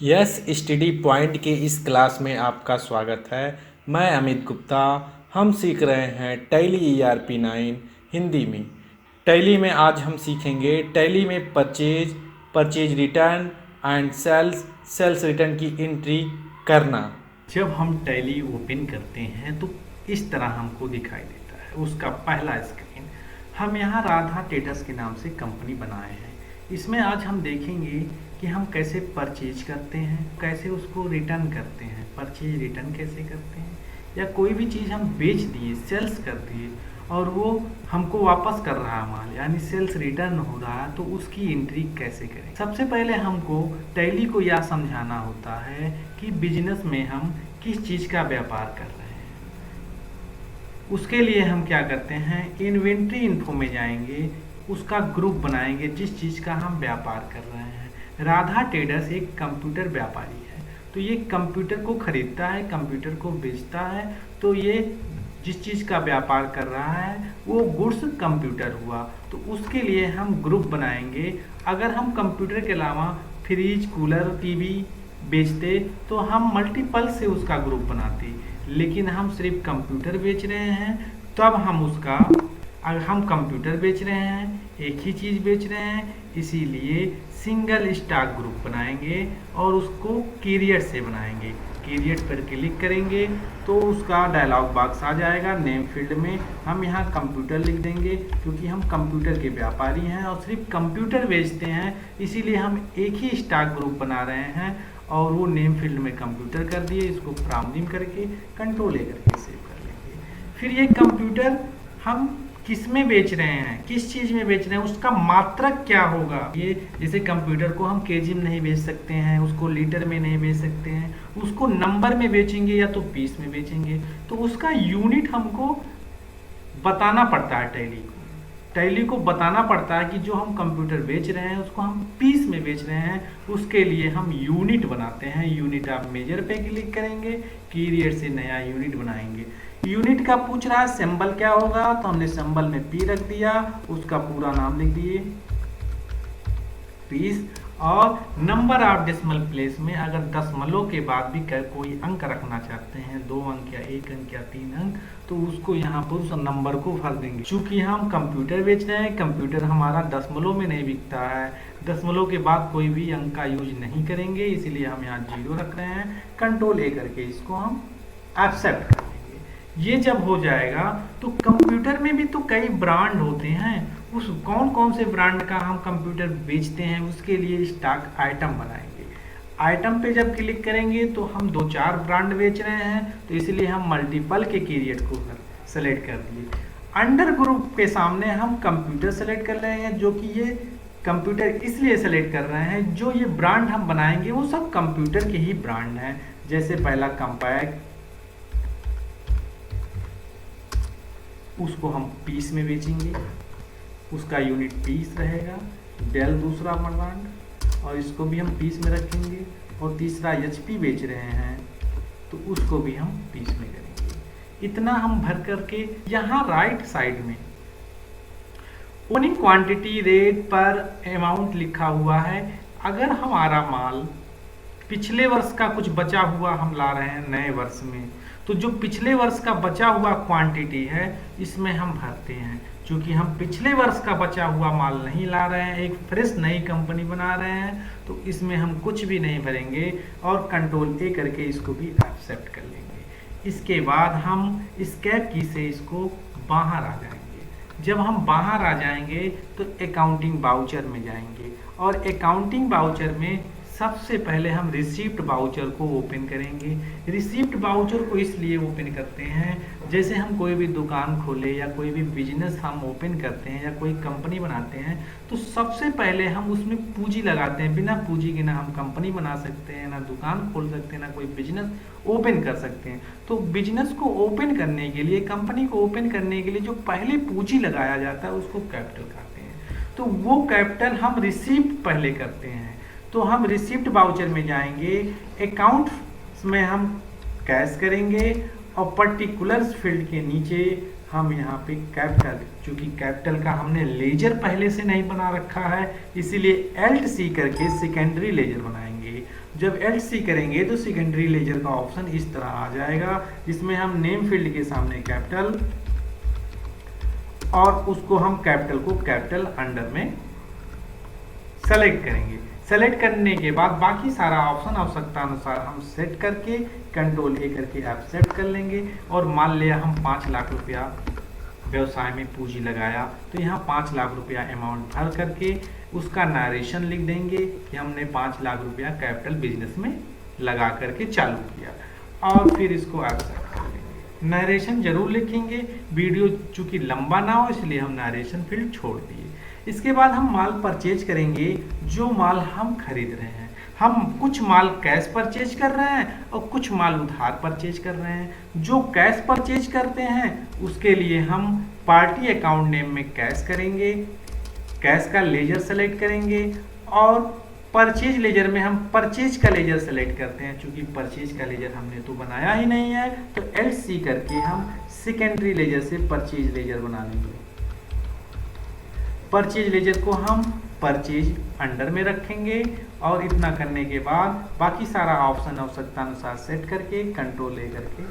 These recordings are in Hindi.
यस स्टडी पॉइंट के इस क्लास में आपका स्वागत है। मैं अमित गुप्ता। हम सीख रहे हैं टैली ERP 9 हिंदी में। टैली में आज हम सीखेंगे टैली में purchase return and sales return की एंट्री करना। जब हम टैली ओपन करते हैं तो इस तरह हमको दिखाई देता है उसका पहला स्क्रीन। हम यहाँ राधा ट्रेडर्स के नाम से कंपनी बनाए हैं। इसमें आज हम देखेंगे कि हम कैसे परचेज करते हैं, कैसे उसको रिटर्न करते हैं, परचेज रिटर्न कैसे करते हैं, या कोई भी चीज़ हम बेच दिए, सेल्स कर दिए और वो हमको वापस कर रहा है माल, यानी सेल्स रिटर्न हो रहा है, तो उसकी एंट्री कैसे करें। सबसे पहले हमको टैली को यह समझाना होता है कि बिजनेस में हम किस चीज़ का व्यापार कर रहे हैं। उसके लिए हम क्या करते हैं, इन्वेंट्री इन्फो में जाएंगे, उसका ग्रुप बनाएंगे जिस चीज़ का हम व्यापार कर रहे हैं। राधा ट्रेडर्स एक कंप्यूटर व्यापारी है, तो ये कंप्यूटर को खरीदता है, कंप्यूटर को बेचता है। तो ये जिस चीज़ का व्यापार कर रहा है वो गुड्स कंप्यूटर हुआ, तो उसके लिए हम ग्रुप बनाएंगे। अगर हम कंप्यूटर के अलावा फ्रिज, कूलर, टीवी बेचते तो हम मल्टीपल से उसका ग्रुप बनाते, लेकिन हम सिर्फ कंप्यूटर बेच रहे हैं। तब हम उसका, अगर हम कंप्यूटर बेच रहे हैं, एक ही चीज़ बेच रहे हैं, इसीलिए सिंगल स्टॉक ग्रुप बनाएंगे और उसको पीरियड से बनाएंगे। पीरियड पर क्लिक करेंगे तो उसका डायलॉग बॉक्स आ जाएगा। नेम फील्ड में हम यहाँ कंप्यूटर लिख देंगे, क्योंकि हम कंप्यूटर के व्यापारी हैं और सिर्फ कंप्यूटर बेचते हैं, इसीलिए हम एक ही स्टॉक ग्रुप बना रहे हैं। और वो नेम फील्ड में कंप्यूटर कर दिए, इसको प्राइम करके कंट्रोल ए करके सेव कर लेंगे। फिर ये कंप्यूटर हम किस में बेच रहे हैं, किस चीज़ में बेच रहे हैं, उसका मात्रक क्या होगा। ये जैसे कंप्यूटर को हम केजी में नहीं बेच सकते हैं, उसको लीटर में नहीं बेच सकते हैं, उसको नंबर में बेचेंगे या तो पीस में बेचेंगे, तो उसका यूनिट हमको बताना पड़ता है। टैली को बताना पड़ता है कि जो हम कंप्यूटर बेच रहे हैं उसको हम पीस में बेच रहे हैं। उसके लिए हम यूनिट बनाते हैं। यूनिट ऑफ मेजर पे क्लिक करेंगे, पीरियड से नया यूनिट बनाएंगे। यूनिट का पूछ रहा है सिंबल क्या होगा, तो हमने सिंबल में पी रख दिया, उसका पूरा नाम लिख दिए पीस। और नंबर ऑफ डेसिमल प्लेस में अगर दशमलव के बाद भी कोई अंक रखना चाहते हैं, 2 अंक या 1 अंक या 3 अंक, तो उसको यहाँ पर उस नंबर को भर देंगे। चूंकि हम कंप्यूटर बेच रहे हैं, कंप्यूटर हमारा दशमलव में नहीं बिकता है, दशमलव के बाद कोई भी अंक का यूज नहीं करेंगे, इसीलिए हम यहाँ 0 रख रहे हैं। कंट्रोल ए करके इसको हम एक्सेप्ट कर देंगे। ये जब हो जाएगा तो कंप्यूटर में भी तो कई ब्रांड होते हैं, उस कौन कौन से ब्रांड का हम कंप्यूटर बेचते हैं उसके लिए स्टॉक आइटम बनाएंगे। आइटम पे जब क्लिक करेंगे तो हम 2-4 ब्रांड बेच रहे हैं, तो इसलिए हम मल्टीपल के पीरियड को सेलेक्ट कर दिए। अंडर ग्रुप के सामने हम कंप्यूटर सेलेक्ट कर रहे हैं, जो कि ये कंप्यूटर इसलिए सेलेक्ट कर रहे हैं, जो ये ब्रांड हम बनाएंगे वो सब कंप्यूटर के ही ब्रांड हैं। जैसे पहला कंपैक्ट, उसको हम पीस में बेचेंगे, उसका यूनिट पीस रहेगा। डेल दूसरा ब्रांड, और इसको भी हम पीस में रखेंगे। और तीसरा एचपी बेच रहे हैं, तो उसको भी हम पीस में करेंगे। इतना हम भर करके यहाँ राइट साइड में ओनिंग क्वांटिटी, रेट पर अमाउंट लिखा हुआ है। अगर हमारा माल पिछले वर्ष का कुछ बचा हुआ हम ला रहे हैं नए वर्ष में, तो जो पिछले वर्ष का बचा हुआ क्वांटिटी है इसमें हम भरते हैं। क्योंकि हम पिछले वर्ष का बचा हुआ माल नहीं ला रहे हैं, एक फ्रेश नई कंपनी बना रहे हैं, तो इसमें हम कुछ भी नहीं भरेंगे और कंट्रोल ए करके इसको भी एक्सेप्ट कर लेंगे। इसके बाद हम एस्केप की से इसको बाहर आ जाएंगे। जब हम बाहर आ जाएंगे तो अकाउंटिंग वाउचर में जाएंगे, और अकाउंटिंग वाउचर में सबसे पहले हम रिसीप्ट वाउचर को ओपन करेंगे। रिसीप्ट वाउचर को इसलिए ओपन करते हैं, जैसे हम कोई भी दुकान खोले या कोई भी बिजनेस हम ओपन करते हैं या कोई कंपनी बनाते हैं, तो सबसे पहले हम उसमें पूंजी लगाते हैं। बिना पूंजी के ना हम कंपनी बना सकते हैं, ना दुकान खोल सकते हैं, ना कोई बिजनेस ओपन कर सकते हैं। तो बिजनेस को ओपन करने के लिए, कंपनी को ओपन करने के लिए जो पहले पूंजी लगाया जाता है उसको कैपिटल कहते हैं। तो वो कैपिटल हम रिसीप्ट पहले करते हैं। तो हम रिसिप्ट वाउचर में जाएंगे, अकाउंट में हम कैश करेंगे, और पर्टिकुलर्स फील्ड के नीचे हम यहाँ पे कैपिटल, चूंकि कैपिटल का हमने लेजर पहले से नहीं बना रखा है, इसीलिए एल्ट सी करके सेकेंडरी लेजर बनाएंगे। जब एल्ट सी करेंगे तो सेकेंडरी लेजर का ऑप्शन इस तरह आ जाएगा, जिसमें हम नेम फील्ड के सामने कैपिटल और उसको हम कैपिटल को कैपिटल अंडर में सेलेक्ट करेंगे। सेलेक्ट करने के बाद बाकी सारा ऑप्शन आवश्यकता अनुसार हम सेट करके कंट्रोल ए करके एक्सेप्ट कर लेंगे। और मान लिया हम 5 लाख रुपया व्यवसाय में पूंजी लगाया, तो यहाँ 5 लाख रुपया अमाउंट भर करके उसका नरेशन लिख देंगे कि हमने 5 लाख रुपया कैपिटल बिजनेस में लगा करके चालू किया, और फिर इसको एक्सेप्ट कर लेंगे। नरेशन जरूर लिखेंगे, वीडियो चूंकि लंबा ना हो इसलिए हम नरेशन फील्ड छोड़ दिए। इसके बाद हम माल परचेज करेंगे, जो माल हम खरीद रहे हैं। हम कुछ माल कैश परचेज कर रहे हैं और कुछ माल उधार परचेज कर रहे हैं। जो कैश परचेज करते हैं उसके लिए हम पार्टी अकाउंट नेम में कैश करेंगे, कैश का लेजर सेलेक्ट करेंगे, और परचेज लेजर में हम परचेज का लेजर सेलेक्ट करते हैं। चूंकि परचेज का लेजर हमने तो बनाया ही नहीं है, तो एल सी करके हम सेकेंडरी लेजर से परचेज लेजर बना लेंगे। परचेज लेजर को हम परचेज अंडर में रखेंगे, और इतना करने के बाद बाकी सारा ऑप्शन आवश्यकता अनुसार सेट करके कंट्रोल ले करके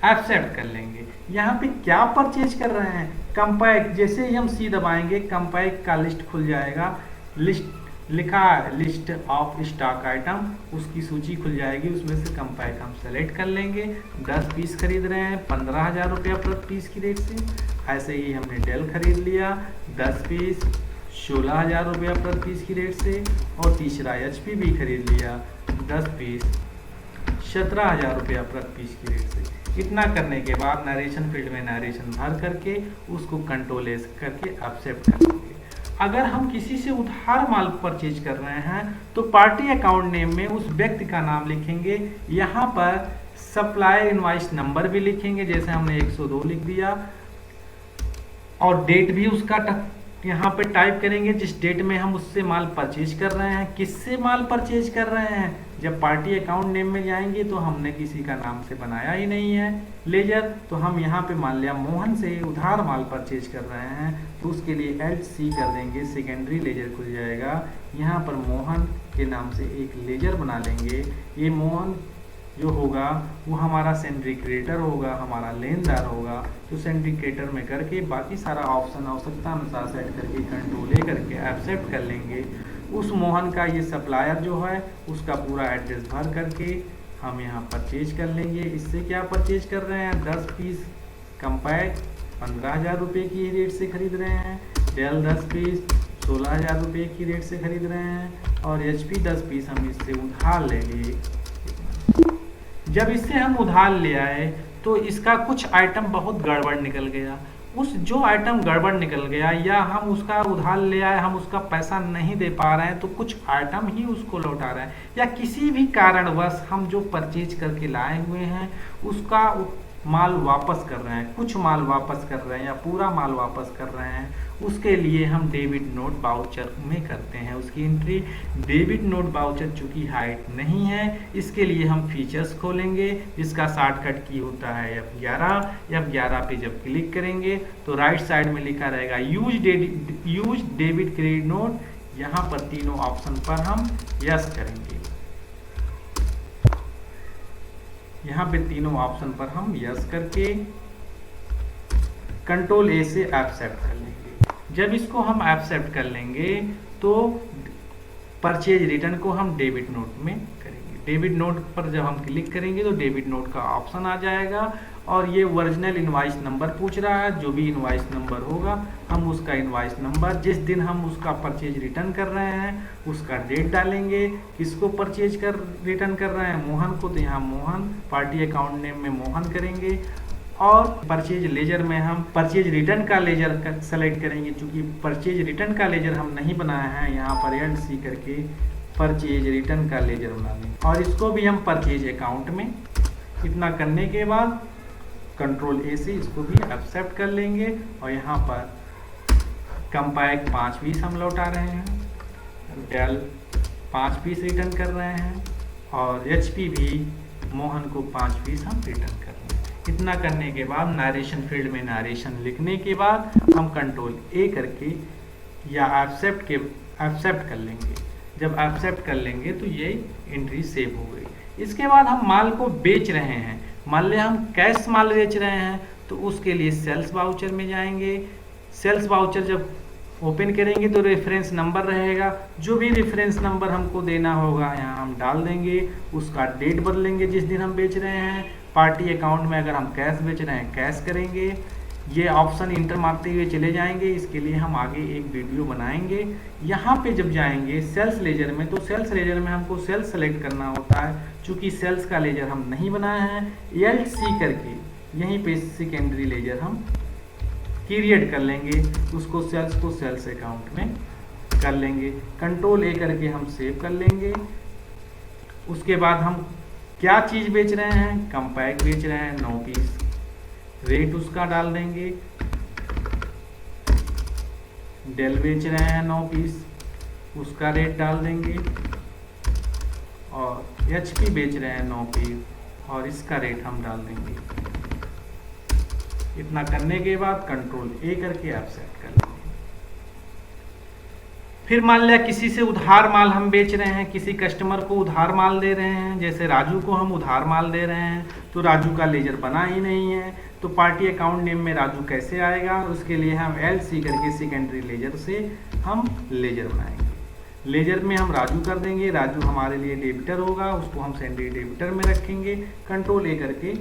एक्सेप्ट कर लेंगे। यहाँ पे क्या परचेज कर रहे हैं, कंपैक्ट, जैसे ही हम सी दबाएंगे कंपैक्ट का लिस्ट खुल जाएगा। लिस्ट लिखा है लिस्ट ऑफ स्टॉक आइटम, उसकी सूची खुल जाएगी, उसमें से कंपैक्ट हम सेलेक्ट कर लेंगे। 10 पीस खरीद रहे हैं 15,000 रुपया प्रति पीस की रेट से। ऐसे ही हमने डेल खरीद लिया 10 पीस 16,000 रुपया प्रति पीस की रेट से, और तीसरा एचपी भी खरीद लिया 10 पीस 17,000 रुपया प्रति पीस की रेट से। इतना करने के बाद नरेशन फील्ड में नरेशन भर करके उसको कंट्रोल एस करके एक्सेप्ट कर देंगे। अगर हम किसी से उधार माल परचेज कर रहे हैं तो पार्टी अकाउंट नेम में उस व्यक्ति का नाम लिखेंगे, यहाँ पर सप्लायर इनवॉइस नंबर भी लिखेंगे, जैसे हमने 102 लिख दिया, और डेट भी उसका यहाँ पे टाइप करेंगे जिस डेट में हम उससे माल परचेज कर रहे हैं। किससे माल परचेज कर रहे हैं, जब पार्टी अकाउंट नेम में जाएंगे तो हमने किसी का नाम से बनाया ही नहीं है लेजर, तो हम यहाँ पे मान लिया मोहन से उधार माल परचेज कर रहे हैं, तो उसके लिए एल्ट सी कर देंगे, सेकेंडरी लेजर खुल जाएगा। यहाँ पर मोहन के नाम से एक लेजर बना लेंगे। ये मोहन जो होगा वो हमारा सिंडिकेटर होगा, हमारा लेनदार होगा, तो सिंडिकेटर में करके बाकी सारा ऑप्शन आवश्यकता अनुसार सेट करके कंट्रोल ए करके एक्सेप्ट कर लेंगे। उस मोहन का ये सप्लायर जो है उसका पूरा एड्रेस भर करके हम यहाँ परचेज कर लेंगे। इससे क्या परचेज कर रहे हैं, 10 पीस कंपैक्ट 15,000 रुपये की रेट से खरीद रहे हैं, डेल 10 पीस 16,000 रुपये की रेट से खरीद रहे हैं, और एचपी 10 पीस हम इससे उधार लेंगे। जब इससे हम उधार ले आए तो इसका कुछ आइटम बहुत गड़बड़ निकल गया। उस जो आइटम गड़बड़ निकल गया या हम उसका उधार ले आए हम उसका पैसा नहीं दे पा रहे हैं, तो कुछ आइटम ही उसको लौटा रहे हैं, या किसी भी कारणवश हम जो परचेज करके लाए हुए हैं उसका माल वापस कर रहे हैं, कुछ माल वापस कर रहे हैं या पूरा माल वापस कर रहे हैं, उसके लिए हम डेबिट नोट बाउचर में करते हैं उसकी एंट्री। डेबिट नोट बाउचर चूंकि हाइट नहीं है, इसके लिए हम फीचर्स खोलेंगे, जिसका शॉर्टकट की होता है F11। F11 पे जब क्लिक करेंगे तो राइट साइड में लिखा रहेगा यूज डेबिट क्रेडिट नोट, यहाँ पर तीनों ऑप्शन पर हम यस करेंगे। यहाँ पे तीनों ऑप्शन पर हम यस करके कंट्रोल ए से एक्सेप्ट कर लेंगे। जब इसको हम एक्सेप्ट कर लेंगे तो परचेज रिटर्न को हम डेबिट नोट में करेंगे। डेबिट नोट पर जब हम क्लिक करेंगे तो डेबिट नोट का ऑप्शन आ जाएगा, और ये ओरिजिनल इनवॉइस नंबर पूछ रहा है। जो भी इनवॉइस नंबर होगा हम उसका इनवॉइस नंबर, जिस दिन हम उसका परचेज रिटर्न कर रहे हैं उसका डेट डालेंगे। किसको परचेज कर रिटर्न कर रहे हैं, मोहन को, तो यहाँ मोहन, पार्टी अकाउंट नेम में मोहन करेंगे, और परचेज लेजर में हम परचेज रिटर्न का लेजर सेलेक्ट करेंगे। चूंकि परचेज रिटर्न का लेजर हम नहीं बनाया है, यहाँ पर एल्ट सी करके परचेज रिटर्न का लेजर बना लेंगे, और इसको भी हम परचेज अकाउंट में। इतना करने के बाद कंट्रोल ए से इसको भी एक्सेप्ट कर लेंगे, और यहाँ पर कंपैक्ट 5 पीस हम लौटा रहे हैं, डेल 5 पीस रिटर्न कर रहे हैं, और एचपी भी मोहन को 5 पीस हम रिटर्न कर रहे हैं। इतना करने के बाद नरेशन फील्ड में नरेशन लिखने के बाद हम कंट्रोल ए करके या एक्सेप्ट कर लेंगे। जब एक्सेप्ट कर लेंगे तो ये एंट्री सेव हो गई। इसके बाद हम माल को बेच रहे हैं, मान लिया हम कैश माल बेच रहे हैं, तो उसके लिए सेल्स वाउचर में जाएंगे। सेल्स वाउचर जब ओपन करेंगे तो रेफरेंस नंबर रहेगा, जो भी रेफरेंस नंबर हमको देना होगा यहाँ हम डाल देंगे। उसका डेट बदलेंगे जिस दिन हम बेच रहे हैं। पार्टी अकाउंट में अगर हम कैश बेच रहे हैं कैश करेंगे। ये ऑप्शन इंटर मारते हुए चले जाएंगे, इसके लिए हम आगे एक वीडियो बनाएंगे। यहाँ पे जब जाएंगे सेल्स लेजर में, तो सेल्स लेजर में हमको सेल्स सेलेक्ट करना होता है। चूँकि सेल्स का लेजर हम नहीं बनाए हैं, LC करके यहीं पे सेकेंडरी लेजर हम क्रिएट कर लेंगे। उसको सेल्स को सेल्स अकाउंट में कर लेंगे। कंट्रोल A करके हम सेव कर लेंगे। उसके बाद हम क्या चीज़ बेच रहे हैं, कंपैक्ट बेच रहे हैं 9 पीस। रेट उसका डाल देंगे। डेल बेच रहे हैं 9 पीस, उसका रेट डाल देंगे। और HP बेच रहे हैं 9 पीस और इसका रेट हम डाल देंगे। इतना करने के बाद कंट्रोल A करके आप सेट कर लेंगे। फिर मान लिया किसी से उधार माल हम बेच रहे हैं, किसी कस्टमर को उधार माल दे रहे हैं, जैसे राजू को हम उधार माल दे रहे हैं, तो राजू का लेजर बना ही नहीं है, तो पार्टी अकाउंट नेम में राजू कैसे आएगा, उसके लिए हम LC करके सेकेंडरी लेजर से हम लेजर बनाएंगे। लेजर में हम राजू कर देंगे। राजू हमारे लिए डेबिटर होगा, उसको हम सेकेंडरी डेबिटर में रखेंगे। कंट्रोल A करके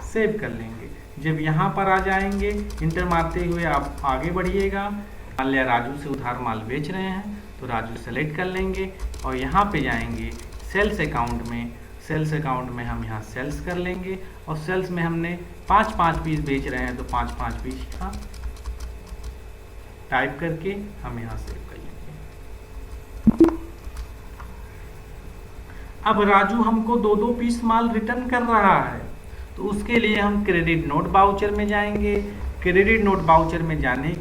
सेव कर लेंगे। जब यहाँ पर आ जाएंगे, इंटर मारते हुए आप आगे बढ़िएगा। मान लिया राजू से उधार माल बेच रहे हैं, तो राजू सेलेक्ट कर लेंगे और यहाँ पे जाएंगे सेल्स अकाउंट में। सेल्स अकाउंट में हम यहाँ सेल्स कर लेंगे और सेल्स में हमने 5-5 पीस बेच रहे हैं, तो 5-5 पीस यहाँ टाइप करके हम यहाँ सेव कर लेंगे। अब राजू हमको 2-2 पीस माल रिटर्न कर रहा है, तो उसके लिए हम क्रेडिट नोट वाउचर में जाएंगे। क्रेडिट नोट वाउचर में जाने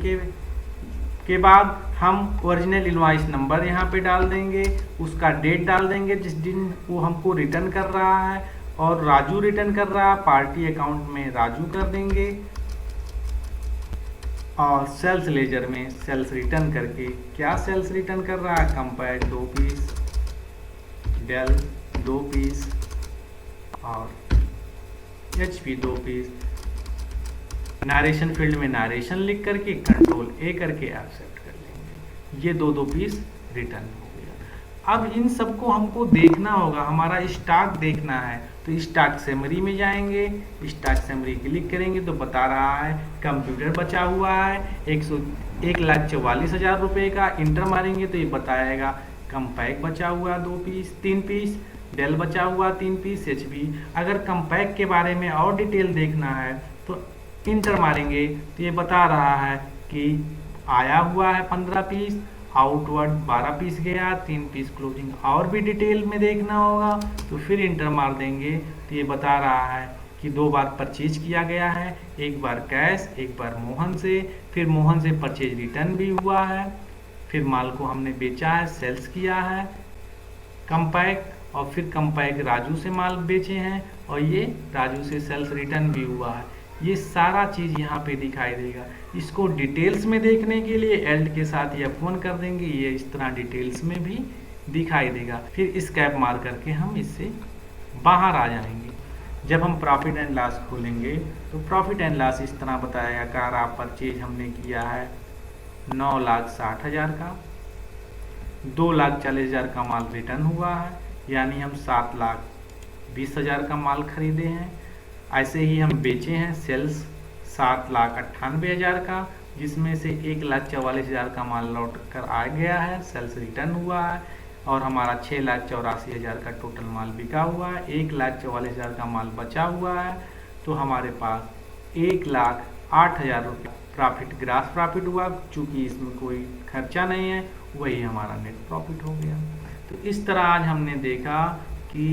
के बाद हम ओरिजिनल इनवॉइस नंबर यहाँ पे डाल देंगे, उसका डेट डाल देंगे जिस दिन वो हमको रिटर्न कर रहा है, और राजू रिटर्न कर रहा है, पार्टी अकाउंट में राजू कर देंगे। और सेल्स लेजर में सेल्स रिटर्न करके क्या सेल्स रिटर्न कर रहा है, कंपैक्ट 2 पीस, डेल 2 पीस और HP 2 पीस। नरेशन फील्ड में नरेशन लिख करके कंट्रोल A करके एक्सेप्ट कर लेंगे। ये 2-2 पीस रिटर्न हो गया। अब इन सबको हमको देखना होगा, हमारा स्टॉक देखना है, तो स्टॉक समरी में जाएंगे। स्टॉक समरी क्लिक करेंगे तो बता रहा है कंप्यूटर बचा हुआ है 1,44,000 रुपये का। इंटर मारेंगे तो ये बताएगा कंपैक्ट बचा हुआ 3 पीस, डेल बचा हुआ 3 पीस, HP। अगर कंपैक्ट के बारे में और डिटेल देखना है तो इंटर मारेंगे तो ये बता रहा है कि आया हुआ है 15 पीस, आउटवर्ड 12 पीस गया, 3 पीस क्लोजिंग। और भी डिटेल में देखना होगा तो फिर इंटर मार देंगे तो ये बता रहा है कि 2 बार परचेज किया गया है, एक बार कैश, एक बार मोहन से। फिर मोहन से परचेज रिटर्न भी हुआ है। फिर माल को हमने बेचा है, सेल्स किया है कंपैक्ट, और फिर कंपैक्ट राजू से माल बेचे हैं और ये राजू से सेल्स रिटर्न भी हुआ है। ये सारा चीज़ यहाँ पे दिखाई देगा। इसको डिटेल्स में देखने के लिए एल्ट के साथ या फोन कर देंगे, ये इस तरह डिटेल्स में भी दिखाई देगा। फिर स्कैप मार करके हम इससे बाहर आ जाएंगे। जब हम प्रॉफिट एंड लॉस खोलेंगे तो प्रॉफिट एंड लॉस इस तरह बताएगा, कार परचेज हमने किया है 9,60,000 का, 2,40,000 का माल रिटर्न हुआ है, यानी हम 7,20,000 का माल खरीदे हैं। ऐसे ही हम बेचे हैं सेल्स 7,98,000 का, जिसमें से 1,44,000 का माल लौट कर आ गया है, सेल्स रिटर्न हुआ है, और हमारा 6,84,000 का टोटल माल बिका हुआ है। 1,44,000 का माल बचा हुआ है, तो हमारे पास 1,08,000 रुपये प्रॉफिट, ग्रास प्रॉफिट हुआ। चूँकि इसमें कोई खर्चा नहीं है, वही हमारा नेट प्रॉफिट हो गया। तो इस तरह आज हमने देखा कि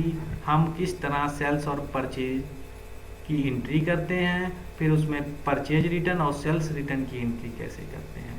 हम किस तरह सेल्स और परचेज की एंट्री करते हैं, फिर उसमें परचेज रिटर्न और सेल्स रिटर्न की एंट्री कैसे करते हैं।